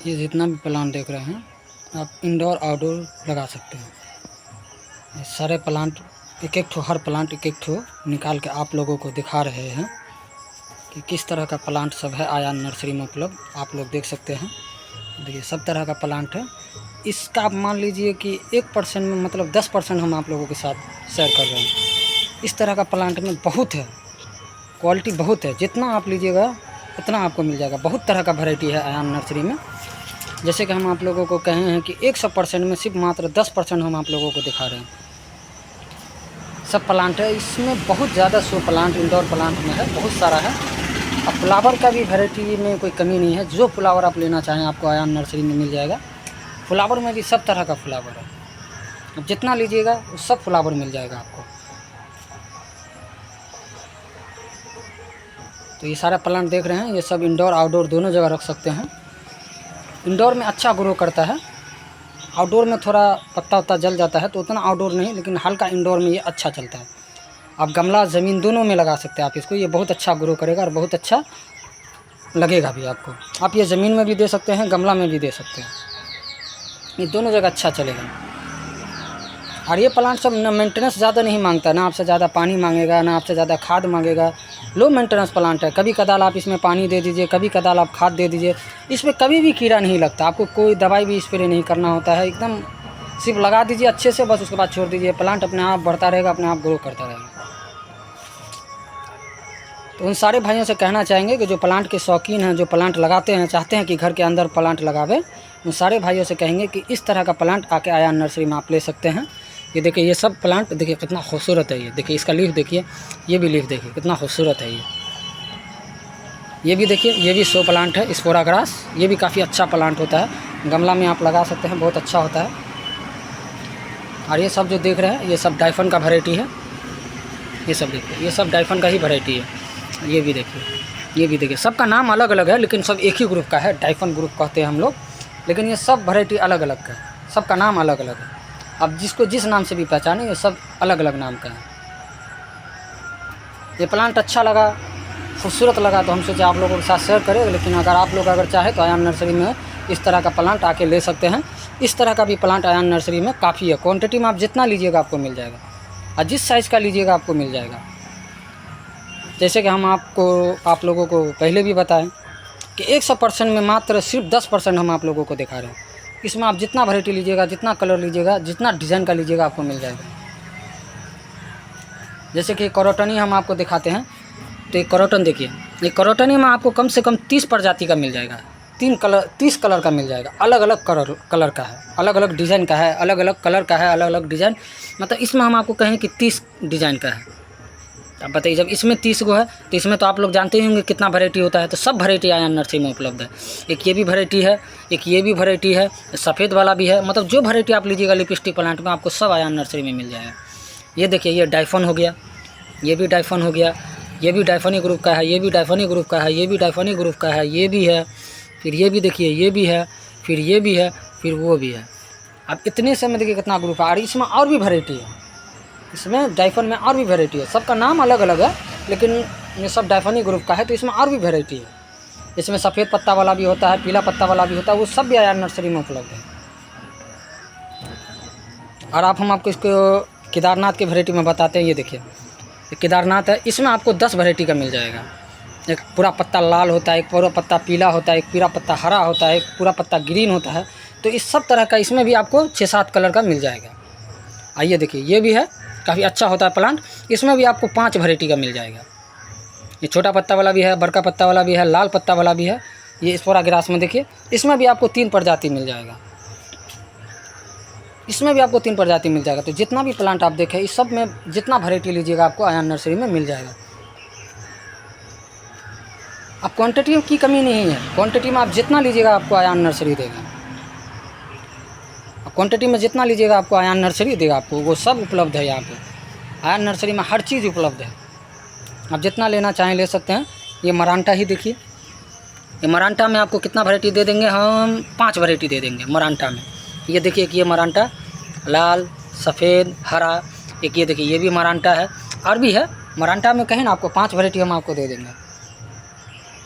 ये जितना भी प्लांट देख रहे हैं आप इंडोर आउटडोर लगा सकते हैं। ये सारे प्लांट एक एक ठो, हर प्लांट एक एक ठो निकाल के आप लोगों को दिखा रहे हैं कि किस तरह का प्लांट सब है आयान नर्सरी में उपलब्ध। आप लोग देख सकते हैं, देखिए सब तरह का प्लांट है। इसका आप मान लीजिए कि 1% में मतलब 10% हम आप लोगों के साथ शेयर कर रहे हैं। इस तरह का प्लांट में बहुत है, क्वालिटी बहुत है, जितना आप लीजिएगा उतना आपको मिल जाएगा। बहुत तरह का वैरायटी है आयान नर्सरी में। जैसे कि हम आप लोगों को कहे हैं कि 100% में सिर्फ मात्र 10% हम आप लोगों को दिखा रहे हैं। सब प्लांट है, इसमें बहुत ज़्यादा शो प्लांट इंडोर प्लांट में है, बहुत सारा है। अब फ्लावर का भी वैरायटी में कोई कमी नहीं है, जो फ्लावर आप लेना चाहें आपको आयान नर्सरी में मिल जाएगा। फ्लावर में भी सब तरह का फ्लावर है, अब जितना लीजिएगा वो सब फ्लावर मिल जाएगा आपको। तो ये सारा प्लांट देख रहे हैं, ये सब इंडोर आउटडोर दोनों जगह रख सकते हैं। इंडोर में अच्छा ग्रो करता है, आउटडोर में थोड़ा पत्ता वत्ता जल जाता है तो उतना आउटडोर नहीं, लेकिन हल्का इंडोर में ये अच्छा चलता है। आप गमला ज़मीन दोनों में लगा सकते हैं आप इसको, ये बहुत अच्छा ग्रो करेगा और बहुत अच्छा लगेगा भी आपको। आप ये ज़मीन में भी दे सकते हैं, गमला में भी दे सकते हैं, ये दोनों जगह अच्छा चलेगा। और ये प्लांट सब ना मेंटेनेंस ज़्यादा नहीं मांगता, ना आपसे ज़्यादा पानी मांगेगा, ना आपसे ज़्यादा खाद मांगेगा। लो मेंटेनेंस प्लांट है, कभी कदाल आप इसमें पानी दे दीजिए, कभी कदाल आप खाद दे दीजिए, इसमें कभी भी कीड़ा नहीं लगता। आपको कोई दवाई भी स्प्रे नहीं करना होता है, एकदम सिर्फ लगा दीजिए अच्छे से, बस उसके बाद छोड़ दीजिए, प्लांट अपने आप बढ़ता रहेगा, अपने आप ग्रो करता रहेगा। तो उन सारे भाइयों से कहना चाहेंगे कि जो प्लांट के शौकीन हैं, जो प्लांट लगाते हैं, चाहते हैं कि घर के अंदर प्लांट लगावे, उन सारे भाइयों से कहेंगे कि इस तरह का प्लांट आके आयान नर्सरी में आप ले सकते हैं। ये देखिए, ये सब प्लांट देखिए कितना खूबसूरत है। ये देखिए इसका लीफ देखिए, ये भी लीफ देखिए कितना खूबसूरत है। ये भी देखिए, ये भी शो प्लांट है स्पोरा ग्रास, ये भी काफ़ी अच्छा प्लांट होता है, गमला में आप लगा सकते हैं, बहुत अच्छा होता है। और ये सब जो देख रहे हैं ये सब डाइफन का वैरायटी है। ये सब देखिए, ये सब डाइफन का ही वैरायटी है। ये भी देखिए, ये भी देखिए, सबका नाम अलग अलग है लेकिन सब एक ही ग्रुप का है, डाइफन ग्रुप कहते हैं हम लोग, लेकिन ये सब वैरायटी अलग अलग का है, सबका नाम अलग अलग है। अब जिसको जिस नाम से भी पहचाने, ये सब अलग अलग नाम का है। ये प्लांट अच्छा लगा, खूबसूरत लगा तो हम सोचे आप लोगों के साथ शेयर करें। लेकिन अगर आप लोग अगर चाहे तो आयान नर्सरी में इस तरह का प्लांट आके ले सकते हैं। इस तरह का भी प्लांट आयान नर्सरी में काफ़ी है, क्वांटिटी में आप जितना लीजिएगा आपको मिल जाएगा, और जिस साइज़ का लीजिएगा आपको मिल जाएगा। जैसे कि हम आप लोगों को पहले भी बताएं कि 100% में मात्र सिर्फ 10% हम आप लोगों को दिखा रहे हैं। इसमें आप जितना वैरायटी लीजिएगा, जितना कलर लीजिएगा, जितना डिज़ाइन का लीजिएगा आपको मिल जाएगा। जैसे कि करोटनी हम आपको दिखाते हैं, तो एक करोटन देखिए, ये करोटनी में आपको कम से कम 30 प्रजाति का मिल जाएगा, 30 कलर का मिल जाएगा। अलग अलग कलर का है, अलग अलग डिज़ाइन का है, अलग अलग कलर का है, अलग अलग डिज़ाइन, मतलब इसमें हम आपको कहें कि 30 डिज़ाइन का है। अब बताइए, जब इसमें 30 गो है तो इसमें तो आप लोग जानते ही होंगे कितना वैरायटी होता है। तो सब वैरायटी आयान नर्सरी में उपलब्ध है। एक ये भी वैरायटी है, एक ये भी वैरायटी है, सफ़ेद वाला भी है, मतलब जो वैरायटी आप लीजिएगा लिपस्टिक प्लांट में आपको सब आयान नर्सरी में मिल जाएगा। ये देखिए, ये डाइफन हो गया, ये भी डाइफन हो गया, ये भी डाइफनी ग्रुप का है, ये भी डाइफनी ग्रुप का है, ये भी डाइफनी ग्रुप का है, ये भी है, फिर ये भी देखिए, ये भी है, फिर ये भी है, फिर वो भी है। अब इतने से में देखिए कितना ग्रुप है। और इसमें और भी वैरायटी है, इसमें डाइफन में और भी वैरायटी है, सबका नाम अलग अलग है, लेकिन ये सब डाइफनी ग्रुप का है, तो इसमें और भी वैरायटी है। इसमें सफ़ेद पत्ता वाला भी होता है, पीला पत्ता वाला भी होता है, वो सब भी आयान नर्सरी में उपलब्ध है। और हम आपको इसको केदारनाथ की वैरायटी में बताते हैं। ये देखिए, ये केदारनाथ है, इसमें आपको 10 वैरायटी का मिल जाएगा। एक पूरा पत्ता लाल होता है, एक पूरा पत्ता पीला होता है, एक पूरा पत्ता हरा होता है, एक पूरा पत्ता ग्रीन होता है। तो इस सब तरह का इसमें भी आपको 6-7 कलर का मिल जाएगा। आइए देखिए, ये भी है, काफ़ी अच्छा होता है प्लांट, इसमें भी आपको 5 वैरायटी का मिल जाएगा। ये छोटा पत्ता वाला भी है, बड़का पत्ता वाला भी है, लाल पत्ता वाला भी है। ये स्पोरा ग्रास में देखिए, इसमें भी आपको 3 प्रजाति मिल जाएगा, इसमें भी आपको 3 प्रजाति मिल जाएगा। तो जितना भी प्लांट आप देखें, इस सब में जितना वैरायटी लीजिएगा आपको आयान नर्सरी में मिल जाएगा। अब क्वांटिटी की कमी नहीं है, क्वांटिटी में आप जितना लीजिएगा आपको आयान नर्सरी देगा। क्वांटिटी में जितना लीजिएगा आपको आयान नर्सरी देगा, आपको वो सब उपलब्ध है। यहाँ पे आयान नर्सरी में हर चीज़ उपलब्ध है, आप जितना लेना चाहें ले सकते हैं। ये मरांटा ही देखिए, ये मरांटा में आपको कितना वैरायटी दे देंगे, हम 5 वैरायटी दे देंगे मरांटा में। ये देखिए, कि ये मरांटा लाल, सफ़ेद, हरा, एक ये देखिए, ये भी मरांटा है, और भी है मरांटा में कहें ना, आपको 5 वैरायटी हम आपको दे देंगे।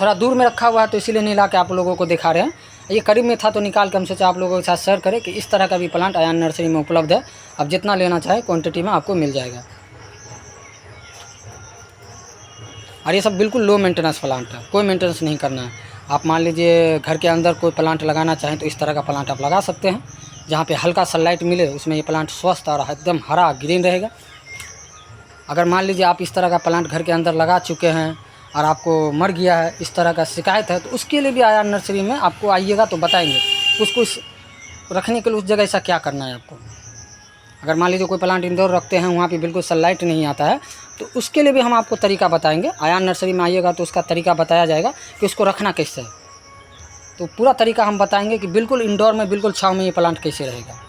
थोड़ा दूर में रखा हुआ है तो इसीलिए नहीं ला के आप लोगों को दिखा रहे हैं। ये करीब में था तो निकाल के हम सोचा आप लोगों के साथ शेयर करें कि इस तरह का भी प्लांट आयान नर्सरी में उपलब्ध है। आप जितना लेना चाहे क्वांटिटी में आपको मिल जाएगा। और ये सब बिल्कुल लो मेंटेनेंस प्लांट है, कोई मेंटेनेंस नहीं करना है। आप मान लीजिए घर के अंदर कोई प्लांट लगाना चाहें तो इस तरह का प्लांट आप लगा सकते हैं, जहाँ पे हल्का सनलाइट मिले उसमें ये प्लांट स्वस्थ और एकदम हरा ग्रीन रहेगा। अगर मान लीजिए आप इस तरह का प्लांट घर के अंदर लगा चुके हैं और आपको मर गया है, इस तरह का शिकायत है, तो उसके लिए भी आयान नर्सरी में आपको आइएगा तो बताएंगे उसको रखने के लिए उस जगह ऐसा क्या करना है आपको। अगर मान लीजिए कोई प्लांट इंडोर रखते हैं, वहाँ पे बिल्कुल सनलाइट नहीं आता है, तो उसके लिए भी हम आपको तरीका बताएंगे। आयान नर्सरी में आइएगा तो उसका तरीका बताया जाएगा कि उसको रखना कैसे है। तो पूरा तरीका हम बताएंगे कि बिल्कुल इंडोर में बिल्कुल छाँव में ये प्लांट कैसे रहेगा।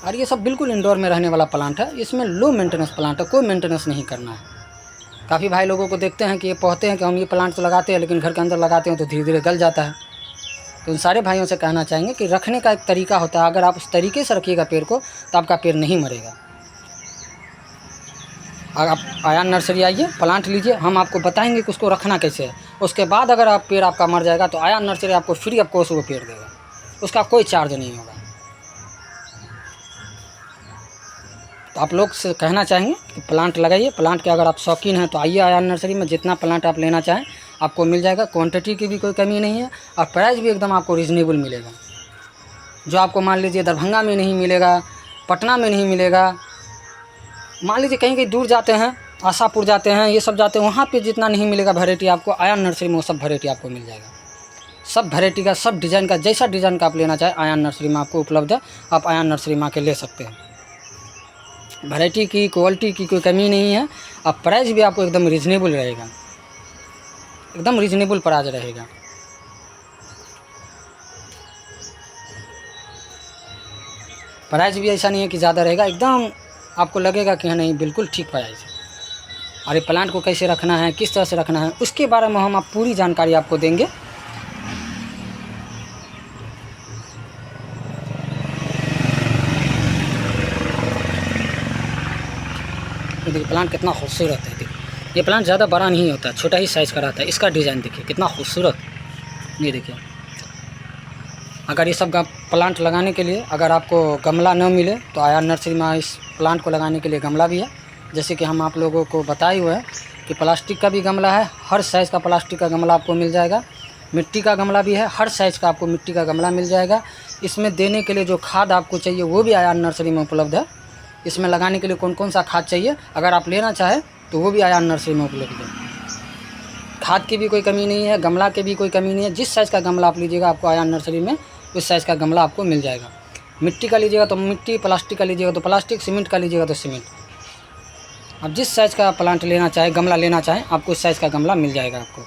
और ये सब बिल्कुल इंडोर में रहने वाला प्लांट है, इसमें लो मेंटेनेंस प्लांट है, कोई मेंटेनेंस नहीं करना है। काफ़ी भाई लोगों को देखते हैं कि ये कहते हैं कि हम ये प्लांट तो लगाते हैं लेकिन घर के अंदर लगाते हैं तो धीरे धीरे गल जाता है। तो उन सारे भाइयों से कहना चाहेंगे कि रखने का एक तरीका होता है, अगर आप उस तरीके से रखिएगा पेड़ को तो आपका पेड़ नहीं मरेगा। आप आयान नर्सरी आइए, प्लांट लीजिए, हम आपको बताएंगे कि उसको रखना कैसे है। उसके बाद अगर आप पेड़ आपका मर जाएगा तो आयान नर्सरी आपको फ्री ऑफ कॉस्ट वो पेड़ देगा, उसका कोई चार्ज नहीं होगा। तो आप लोग से कहना चाहेंगे कि प्लांट लगाइए। प्लांट के अगर आप शौकीन हैं तो आइए आयान नर्सरी में, जितना प्लांट आप लेना चाहें आपको मिल जाएगा। क्वांटिटी की भी कोई कमी नहीं है और प्राइस भी एकदम आपको रीज़नेबल मिलेगा। जो आपको मान लीजिए दरभंगा में नहीं मिलेगा, पटना में नहीं मिलेगा, मान लीजिए कहीं कहीं दूर जाते हैं, आशापुर जाते हैं, ये सब जाते हैं, वहाँ पे जितना नहीं मिलेगा वैरायटी आपको आयान नर्सरी में वो सब वैरायटी आपको मिल जाएगा। सब वैरायटी का, सब डिज़ाइन का, जैसा डिज़ाइन का आप लेना चाहें आयान नर्सरी में आपको उपलब्ध है। आप आयान नर्सरी में आके ले सकते हैं। वैरायटी की, क्वालिटी की कोई कमी नहीं है और प्राइस भी आपको एकदम रीज़नेबल रहेगा, एकदम रीज़नेबल प्राइस रहेगा। प्राइस भी ऐसा नहीं है कि ज़्यादा रहेगा, एकदम आपको लगेगा कि हाँ नहीं बिल्कुल ठीक प्राइस है। और ये प्लांट को कैसे रखना है, किस तरह से रखना है, उसके बारे में हम पूरी जानकारी आपको देंगे। देखिए प्लांट कितना खूबसूरत है। देखिए ये प्लांट ज़्यादा बड़ा नहीं होता, छोटा ही साइज़ का रहता है। इसका डिज़ाइन देखिए कितना खूबसूरत। ये देखिए, अगर ये सब का प्लांट लगाने के लिए अगर आपको गमला न मिले तो आयान नर्सरी में इस प्लांट को लगाने के लिए गमला भी है। जैसे कि हम आप लोगों को बताए हुए हैं कि प्लास्टिक का भी गमला है, हर साइज़ का प्लास्टिक का गमला आपको मिल जाएगा। मिट्टी का गमला भी है, हर साइज़ का आपको मिट्टी का गमला मिल जाएगा। इसमें देने के लिए जो खाद आपको चाहिए वो भी आयान नर्सरी में उपलब्ध है। इसमें लगाने के लिए कौन कौन सा खाद चाहिए अगर आप लेना चाहें तो वो भी आयान नर्सरी में उपलब्ध है। खाद की भी कोई कमी नहीं है, गमला की भी कोई कमी नहीं है। जिस साइज़ का गमला आप लीजिएगा आपको आयान नर्सरी में उस साइज़ का गमला आपको मिल जाएगा। मिट्टी का लीजिएगा तो मिट्टी, प्लास्टिक का लीजिएगा तो प्लास्टिक, सीमेंट का लीजिएगा तो सीमेंट। आप जिस साइज़ का प्लांट लेना चाहें, गमला लेना चाहें, आपको उस साइज़ का गमला मिल जाएगा आपको।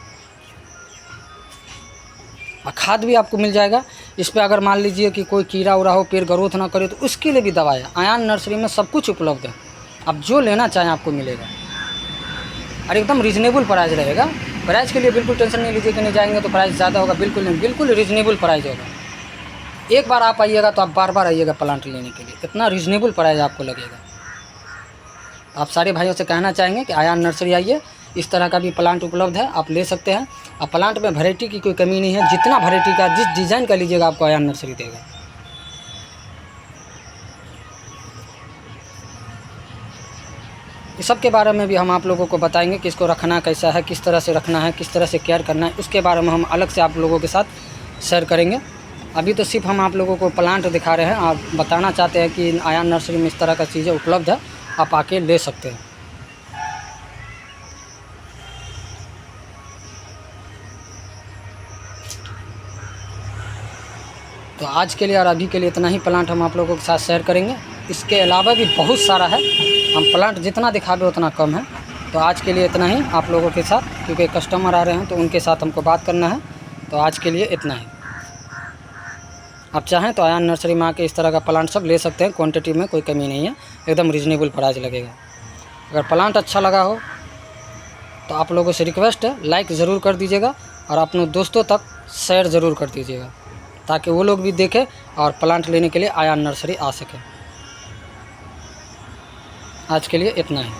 और खाद भी आपको मिल जाएगा। इस पर अगर मान लीजिए कि कोई कीड़ा उड़ा हो, पेड़ ग्रोथ ना करे, तो उसके लिए भी दवा है। आयान नर्सरी में सब कुछ उपलब्ध है, आप जो लेना चाहें आपको मिलेगा और एकदम रीज़नेबल प्राइस रहेगा। प्राइस के लिए बिल्कुल टेंशन नहीं लीजिए कि नहीं जाएंगे तो प्राइस ज़्यादा होगा, बिल्कुल नहीं, बिल्कुल रीज़नेबल प्राइस होगा। एक बार आप आइएगा तो आप बार बार आइएगा प्लांट लेने के लिए, इतना रीज़नेबल प्राइस आपको लगेगा। आप सारे भाइयों से कहना चाहेंगे कि आयान नर्सरी आइए, इस तरह का भी प्लांट उपलब्ध है, आप ले सकते हैं। और प्लांट में वैरायटी की कोई कमी नहीं है, जितना वैरायटी का, जिस डिज़ाइन का लीजिएगा आपको आयान नर्सरी देगा। इस सब के बारे में भी हम आप लोगों को बताएंगे कि इसको रखना कैसा है, किस तरह से रखना है, किस तरह से केयर करना है, उसके बारे में हम अलग से आप लोगों के साथ शेयर करेंगे। अभी तो सिर्फ हम आप लोगों को प्लांट दिखा रहे हैं, आप बताना चाहते हैं कि आयान नर्सरी में इस तरह का चीज़ें उपलब्ध है, आप आके ले सकते हैं। तो आज के लिए और अभी के लिए इतना ही प्लांट हम आप लोगों के साथ शेयर करेंगे। इसके अलावा भी बहुत सारा है, हम प्लांट जितना दिखावे उतना कम है। तो आज के लिए इतना ही आप लोगों के साथ, क्योंकि कस्टमर आ रहे हैं तो उनके साथ हमको बात करना है। तो आज के लिए इतना ही। आप चाहें तो आयान नर्सरी में आके इस तरह का प्लांट सब ले सकते हैं, क्वांटिटी में कोई कमी नहीं है, एकदम रीज़नेबल प्राइस लगेगा। अगर प्लांट अच्छा लगा हो तो आप लोगों से रिक्वेस्ट है, लाइक ज़रूर कर दीजिएगा और अपने दोस्तों तक शेयर ज़रूर कर दीजिएगा, ताकि वो लोग भी देखें और प्लांट लेने के लिए आयान नर्सरी आ सके। आज के लिए इतना ही।